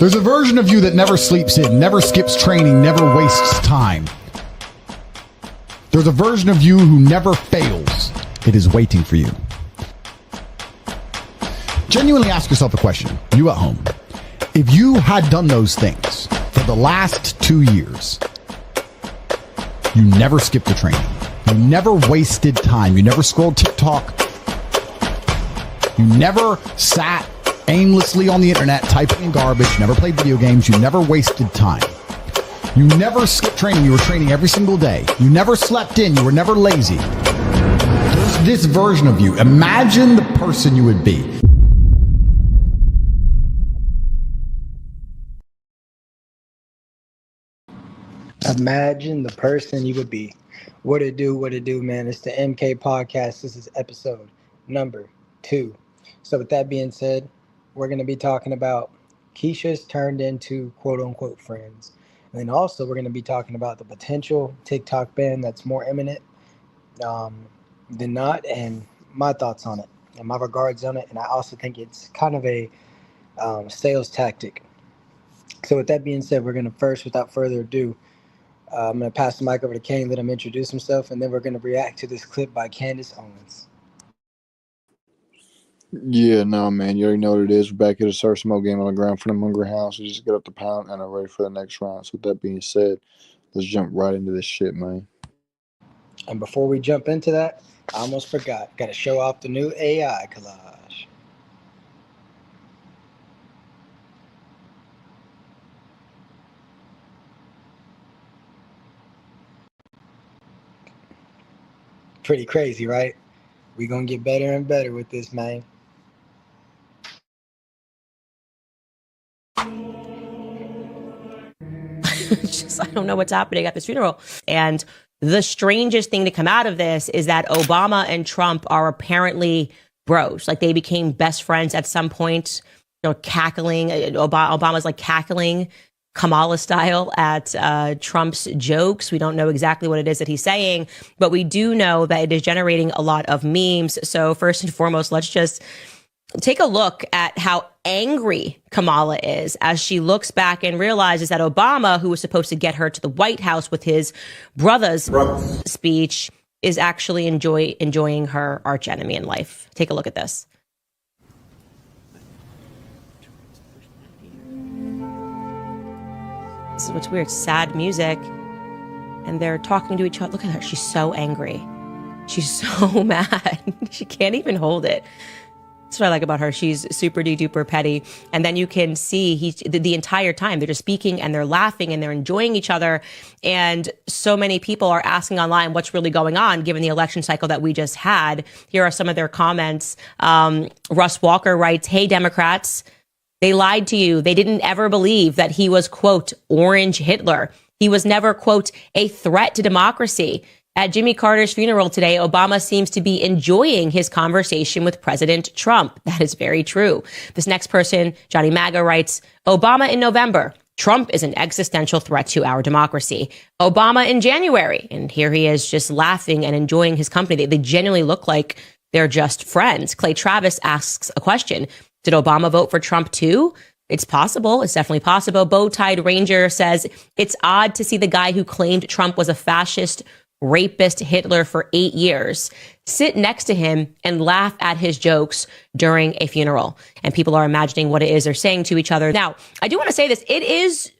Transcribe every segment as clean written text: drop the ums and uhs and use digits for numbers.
There's a version of you that never sleeps in, never skips training, never wastes time. There's a version of you who never fails. It is waiting for you. Genuinely ask yourself a question, you at home. If you had done those things for the last 2 years, you never skipped a training, you never wasted time, you never scrolled TikTok, you never sat aimlessly on the internet typing in garbage, you never played video games, you never wasted time. You never skipped training, you were training every single day. You never slept in, you were never lazy. There's this version of you. Imagine the person you would be. Imagine the person you would be. What it do, man. It's the MK podcast. This is episode number 2. So with that being said, we're going to be talking about Keishas turned into quote unquote friends. And then also we're going to be talking about the potential TikTok ban that's more imminent than not, and my thoughts on it and my regards on it. And I also think it's kind of a sales tactic. So with that being said, we're going to first, without further ado, I'm going to pass the mic over to Kane, let him introduce himself, and then we're going to react to this clip by Candace Owens. Yeah, no, man. You already know what it is. We're back at a Sir Smoke game on the ground for the Munger House. We just get up the pound and are ready for the next round. So with that being said, let's jump right into this shit, man. And before we jump into that, I almost forgot. Got to show off the new AI collage. Pretty crazy, right? We're going to get better and better with this, man. I don't know what's happening at this funeral. And the strangest thing to come out of this is that Obama and Trump are apparently bros. Like they became best friends at some point, cackling. Obama's like cackling Kamala style at Trump's jokes. We don't know exactly what it is that he's saying, but we do know that it is generating a lot of memes. So first and foremost, let's just take a look at how angry Kamala is as she looks back and realizes that Obama, who was supposed to get her to the White House with his brother's speech, is actually enjoying her archenemy in life. Take a look at this. This is what's weird. Sad music. And they're talking to each other. Look at her. She's so angry. She's so mad. She can't even hold it. That's what I like about her. She's super duper petty. And then you can see the entire time they're just speaking and they're laughing and they're enjoying each other. And so many people are asking online what's really going on given the election cycle that we just had. Here are some of their comments. Russ Walker writes, "Hey, Democrats, they lied to you. They didn't ever believe that he was, quote, orange Hitler. He was never, quote, a threat to democracy. At Jimmy Carter's funeral today, Obama seems to be enjoying his conversation with President Trump." That is very true. This next person, Johnny Maga, writes, "Obama in November. Trump is an existential threat to our democracy. Obama in January." And here he is just laughing and enjoying his company. They genuinely look like they're just friends. Clay Travis asks a question. Did Obama vote for Trump too? It's possible. It's definitely possible. Bow-tied Ranger says, "It's odd to see the guy who claimed Trump was a fascist rapist Hitler for 8 years sit next to him and laugh at his jokes during a funeral." And people are imagining what it is they're saying to each other. Now, I do want to say this. It is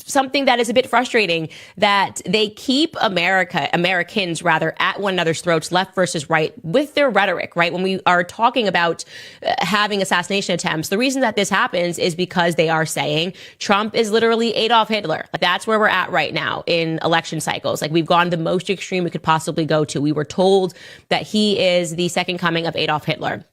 something that is a bit frustrating that they keep Americans at one another's throats, left versus right, with their rhetoric, right? When we are talking about having assassination attempts, the reason that this happens is because they are saying Trump is literally Adolf Hitler. Like, that's where we're at right now in election cycles. Like, we've gone the most extreme we could possibly go to. We were told that he is the second coming of Adolf Hitler.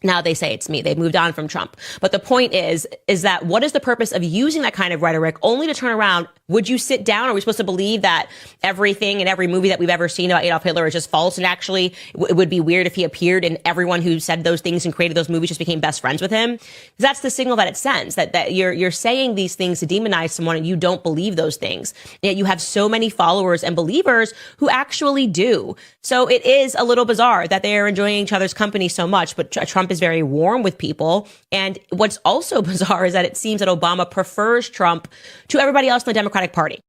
Now they say it's me. They've moved on from Trump. But the point is that what is the purpose of using that kind of rhetoric only to turn around? Would you sit down? Are we supposed to believe that everything in every movie that we've ever seen about Adolf Hitler is just false? And actually, it would be weird if he appeared and everyone who said those things and created those movies just became best friends with him. Because that's the signal that it sends, that you're saying these things to demonize someone and you don't believe those things. Yet you have so many followers and believers who actually do. So it is a little bizarre that they are enjoying each other's company so much, but Trump Trump is very warm with people. And what's also bizarre is that it seems that Obama prefers Trump to everybody else in the Democratic Party.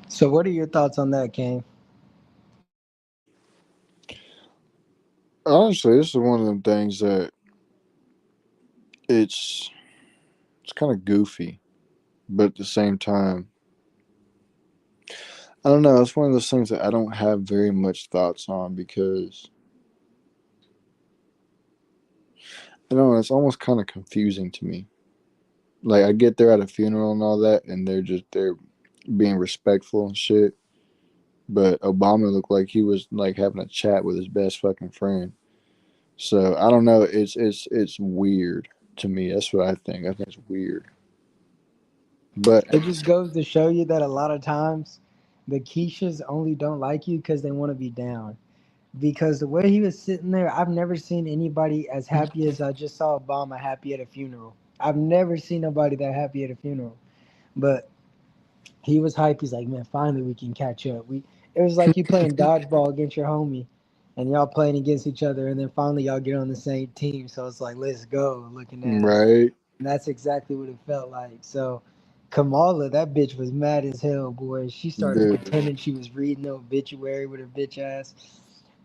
So what are your thoughts on that, Kane? Honestly, this is one of them things that it's kind of goofy, but at the same time, I don't know. It's one of those things that I don't have very much thoughts on because I don't know. It's almost kind of confusing to me. Like I get they're at a funeral and all that, and they're being respectful and shit. But Obama looked like he was like having a chat with his best fucking friend. So I don't know. It's weird to me. That's what I think. I think it's weird. But It just goes to show you that a lot of times the Keishas only don't like you because they want to be down. Because the way he was sitting there, I've never seen anybody as happy as I just saw Obama happy at a funeral. I've never seen nobody that happy at a funeral. But he was hyped. He's like, man, finally we can catch up. It was like you playing dodgeball against your homie, and y'all playing against each other, and then finally y'all get on the same team. So it's like, let's go, looking at us. right, And that's exactly what it felt like. So Kamala, that bitch was mad as hell, boy. She started dude. pretending she was reading the obituary with her bitch ass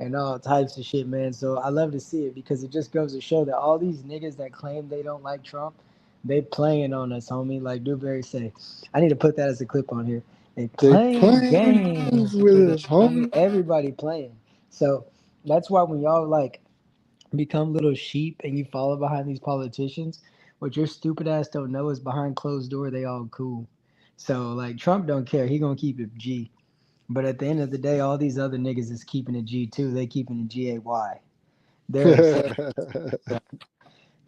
and all types of shit, man. So I love to see it because it just goes to show that all these niggas that claim they don't like Trump, they playing on us, homie. Like Dewberry say, I need to put that as a clip on here. They They playing playing games games with with us, us, homie. homie. Everybody playing. So that's why when y'all like become little sheep and you follow behind these politicians, what your stupid ass don't know is behind closed door they all cool. So like Trump don't care. He gonna keep it G. But at the end of the day, all these other niggas is keeping it G too. They keeping it GAY. They're obsessed.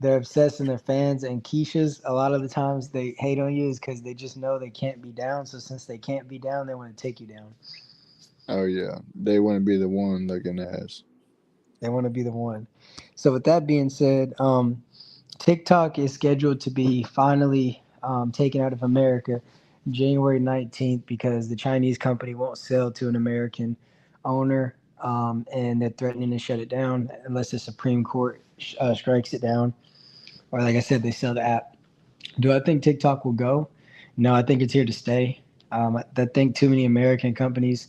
They're obsessed in their fans and Keishas. A lot of the times they hate on you is because they just know they can't be down. So since they can't be down, they want to take you down. Oh yeah, they want to be the one looking ass. They want to be the one. So with that being said, TikTok is scheduled to be finally taken out of America January 19th because the Chinese company won't sell to an American owner, and they're threatening to shut it down unless the Supreme Court strikes it down. Or, like I said, they sell the app. Do I think TikTok will go? No, I think it's here to stay. I think too many American companies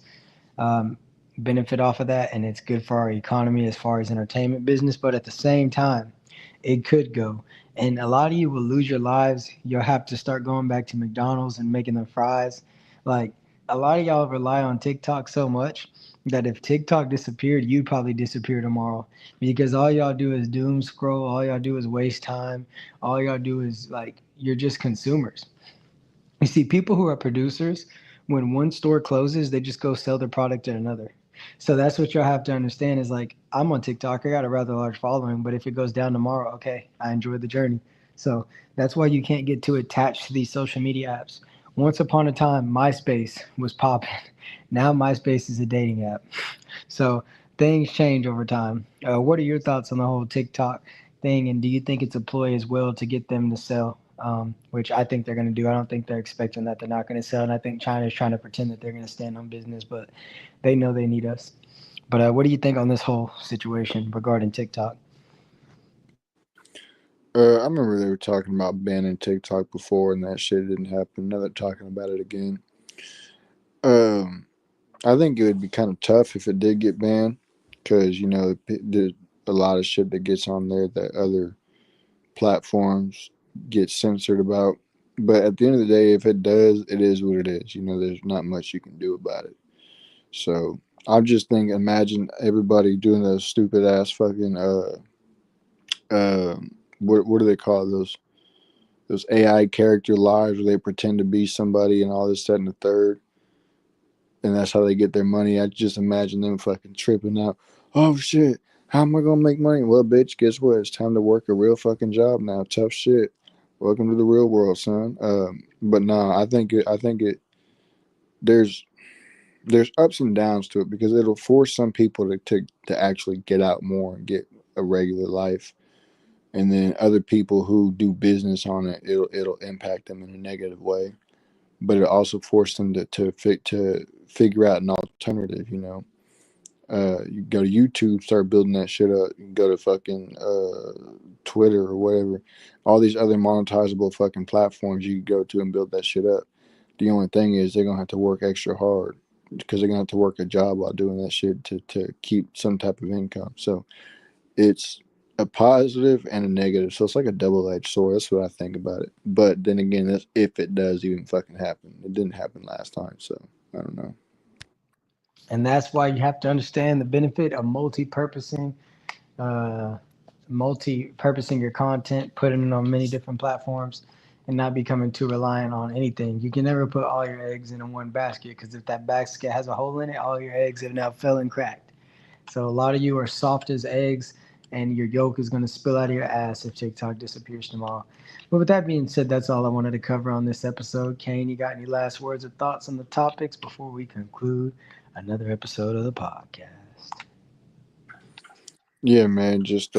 um, benefit off of that, and it's good for our economy as far as entertainment business. But at the same time, it could go, and a lot of you will lose your lives. You'll have to start going back to McDonald's and making them fries. Like a lot of y'all rely on TikTok so much that if TikTok disappeared, you'd probably disappear tomorrow because all y'all do is doom scroll. All y'all do is waste time. All y'all do is like you're just consumers. You see, people who are producers, when one store closes, they just go sell their product at another. So that's what you'll have to understand is like, I'm on TikTok, I got a rather large following, but if it goes down tomorrow, okay, I enjoyed the journey. So that's why you can't get too attached to these social media apps. Once upon a time, MySpace was popping. Now MySpace is a dating app. So things change over time. What are your thoughts on the whole TikTok thing, and do you think it's a ploy as well to get them to sell? Which I think they're going to do. I don't think they're expecting that they're not going to sell, and I think China's trying to pretend that they're going to stand on business, but they know they need us. But what do you think on this whole situation regarding TikTok? I remember they were talking about banning TikTok before, and that shit didn't happen. Now they're talking about it again. Um, I think it would be kind of tough if it did get banned, because there's a lot of shit that gets on there that other platforms get censored about. But at the end of the day, if it does, it is what it is. There's not much you can do about it. So I'm just thinking, imagine everybody doing those stupid ass fucking what do they call those AI character lives where they pretend to be somebody and all this, that, and the third, and that's how they get their money. I just imagine them fucking tripping out. Oh shit, how am I gonna make money? Well, bitch, guess what? It's time to work a real fucking job now. Tough shit. Welcome to the real world, son. But no, I think it. There's there's ups and downs to it because it'll force some people to actually get out more and get a regular life, and then other people who do business on it, it'll impact them in a negative way. But it also forced them to figure out an alternative. You go to YouTube, start building that shit up. You can go to fucking Twitter or whatever. All these other monetizable fucking platforms you can go to and build that shit up. The only thing is they're gonna have to work extra hard because they're gonna have to work a job while doing that shit to keep some type of income. So it's a positive and a negative. So it's like a double-edged sword. That's what I think about it. But then again, that's if it does even fucking happen. It didn't happen last time, so I don't know. And that's why you have to understand the benefit of multi-purposing your content, putting it on many different platforms, and not becoming too reliant on anything. You can never put all your eggs in one basket, because if that basket has a hole in it, all your eggs have now fell and cracked. So a lot of you are soft as eggs, and your yolk is going to spill out of your ass if TikTok disappears tomorrow. But with that being said, that's all I wanted to cover on this episode. Kane, you got any last words or thoughts on the topics before we conclude another episode of the podcast? Yeah, man, just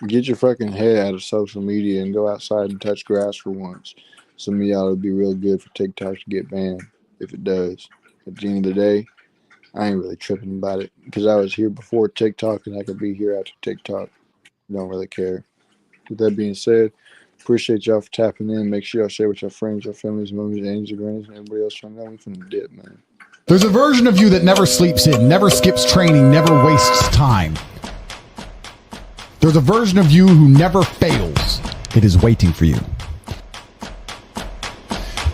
get your fucking head out of social media and go outside and touch grass for once. Some of y'all would be real good for TikTok to get banned if it does. At the end of the day, I ain't really tripping about it because I was here before TikTok and I could be here after TikTok. Don't really care. With that being said, appreciate y'all for tapping in. Make sure y'all share with your friends, your families, mothers, aunts, and grannies, and everybody else trying to know we finna dip, man. There's a version of you that never sleeps in, never skips training, never wastes time. There's a version of you who never fails. It is waiting for you.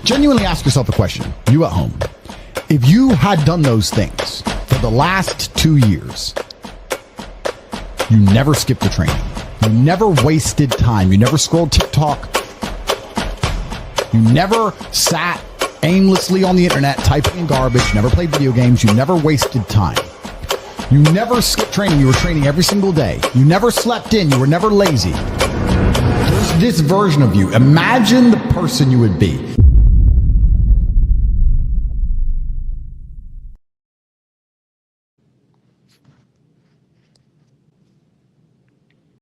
Genuinely ask yourself a question, you at home. If you had done those things for the last 2 years, you never skipped a training. You never wasted time. You never scrolled TikTok. You never sat aimlessly on the internet typing in garbage, never played video games. You never wasted time. You never skipped training. You were training every single day. You never slept in. You were never lazy. There's this version of you. Imagine the person you would be.